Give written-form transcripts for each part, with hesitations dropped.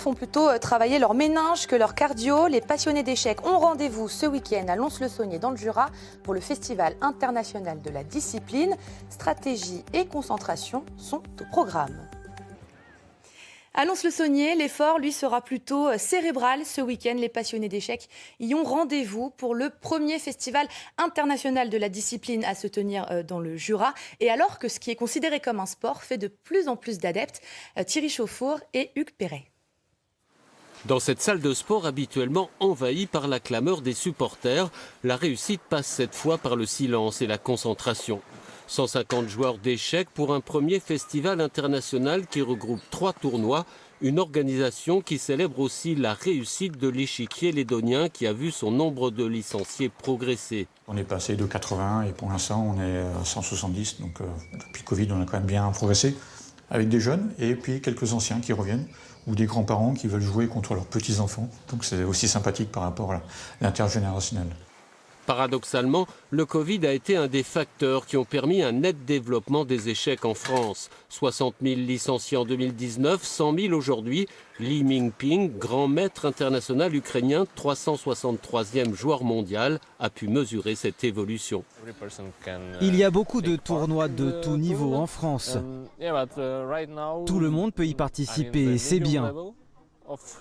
font plutôt travailler leur méninge que leur cardio. Les passionnés d'échecs ont rendez-vous ce week-end à Lons-le-Saunier dans le Jura pour le Festival international de la discipline. Stratégie et concentration sont au programme. À Lons-le-Saunier, l'effort, lui, sera plutôt cérébral ce week-end. Les passionnés d'échecs y ont rendez-vous pour le premier festival international de la discipline à se tenir dans le Jura. Et alors que ce qui est considéré comme un sport fait de plus en plus d'adeptes, Thierry Chauffour et Hugues Perret. Dans cette salle de sport habituellement envahie par la clameur des supporters, la réussite passe cette fois par le silence et la concentration. 150 joueurs d'échecs pour un premier festival international qui regroupe 3 tournois, une organisation qui célèbre aussi la réussite de l'échiquier lédonien qui a vu son nombre de licenciés progresser. On est passé de 80 et pour l'instant on est à 170, donc depuis le Covid on a quand même bien progressé, avec des jeunes et puis quelques anciens qui reviennent, ou des grands-parents qui veulent jouer contre leurs petits-enfants, donc c'est aussi sympathique par rapport à l'intergénérationnel. Paradoxalement, le Covid a été un des facteurs qui ont permis un net développement des échecs en France. 60 000 licenciés en 2019, 100 000 aujourd'hui. Li Mingping, grand maître international ukrainien, 363e joueur mondial, a pu mesurer cette évolution. Il y a beaucoup de tournois de tout niveau en France. Tout le monde peut y participer et c'est bien.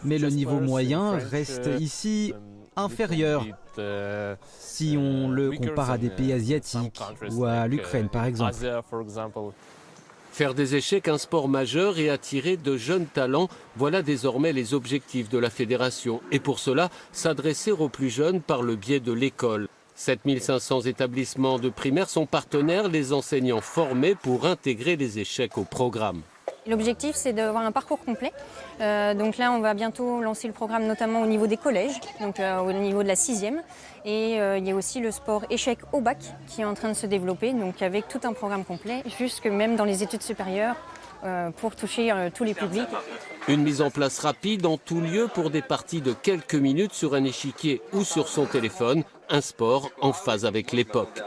Mais le niveau moyen reste ici inférieur si on le compare à des pays asiatiques ou à l'Ukraine par exemple. Faire des échecs un sport majeur et attirer de jeunes talents, voilà désormais les objectifs de la fédération. Et pour cela, s'adresser aux plus jeunes par le biais de l'école. 7500 établissements de primaire sont partenaires, les enseignants formés pour intégrer les échecs au programme. L'objectif, c'est d'avoir un parcours complet. Donc là, on va bientôt lancer le programme, notamment au niveau des collèges, donc au niveau de la 6e. Et il y a aussi le sport échec au bac qui est en train de se développer, donc avec tout un programme complet, jusque même dans les études supérieures, pour toucher tous les publics. Une mise en place rapide en tout lieu pour des parties de quelques minutes sur un échiquier ou sur son téléphone, un sport en phase avec l'époque.